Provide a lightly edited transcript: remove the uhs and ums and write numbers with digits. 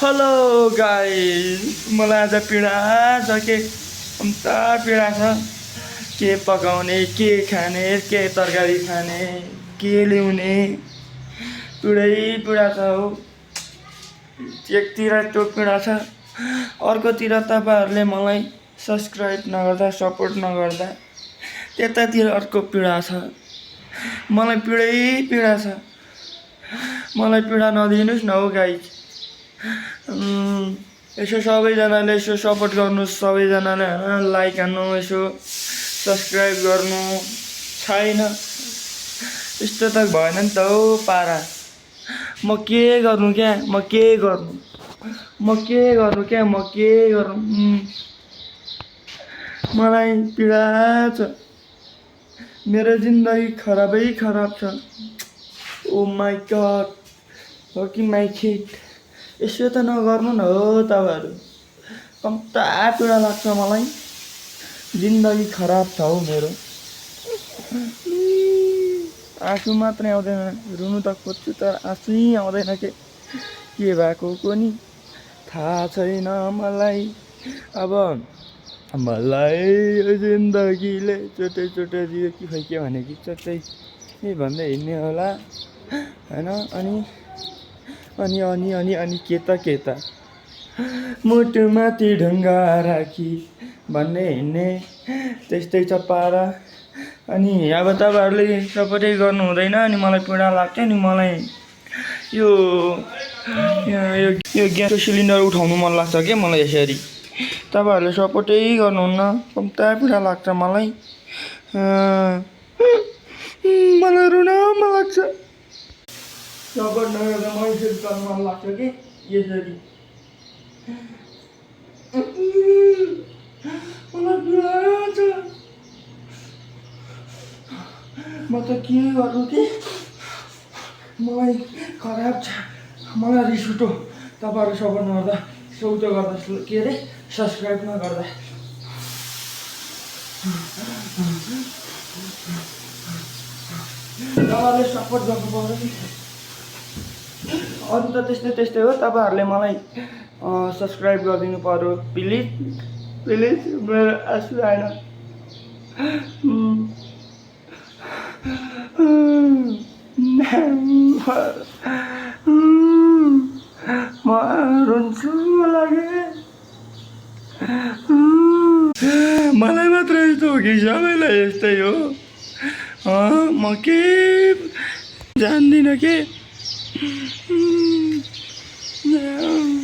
Hello guys, मलाई आज पीडा छ के अन्त पीडा छ। के पकाउने, के खाने, के तरकारी खाने, के ल्याउने, पीडा छ हो। एकतिर त्यो पीडा छ, अर्कोतिर तपाईँहरूले मलाई सब्सक्राइब नगर्दा, सपोर्ट नगर्दा त्यतातिर अर्को पीडा छ। मलाई पीडा छ। मलाई पीडा नदिनुहोस् न हो गाइस। यसो सबैजनाले यसो सपोर्ट गर्नुहोस्, सबैजनाले लाइक हान्नु, यसो सब्सक्राइब गर्नु छैन। यस्तो त भएन नि त हो पारा। म के गर्नु क्या, म के गर्नु मलाई पीडा छ। मेरो जिन्दगी खराब छ। ओ माई गड, हो कि माई खिट। यसो त नगर्नु न हो तपाईँहरू। कम्ता पीडा लाग्छ मलाई। जिन्दगी खराब छ हौ मेरो। आँसु मात्रै आउँदैन, रुनु त खोज्छु तर आँसु आउँदैन। के भएको कोनी थाहा छैन मलाई। अब मलाई जिन्दगीले चोटे दियो कि खै के भने कि चोटै भन्दै हिँड्ने होला होइन। अनि के त मुटुमाथि ढुङ्गा राखी भन्ने हिँड्ने त्यस्तै छ पारा। अनि अब तपाईँहरूले सपोर्टै गर्नु हुँदैन। अनि मलाई पीडा लाग्छ नि। मलाई यो ग्यासको सिलिन्डर उठाउनु मन लाग्छ क्या मलाई। यसरी तपाईँहरूले सपोर्टै गर्नुहुन्न। कम्ता पीडा लाग्छ मलाई। मलाई रुन मन लाग्छ। सपोर्ट नगर्दा मलाई यसरी गर्न मन लाग्छ कि यसरी। मलाई पीडा छ। म त के गर्नु कि मलाई खराब छ। मलाई रिस उठ्यो तपाईँहरू सपोर्ट नगर्दा, सौतो गर्दा, के अरे सब्सक्राइब नगर्दा। तपाईँहरूले सपोर्ट गर्नु पर्यो कि। अरू त त्यस्तै हो। तपाईँहरूले मलाई सब्सक्राइब गरिदिनु पर्यो प्लिज। मेरो आँसु आएन। म रुन्छु लागे। मलाई मात्र यस्तो हो कि सबैलाई यस्तै हो? म के जान्दिनँ के।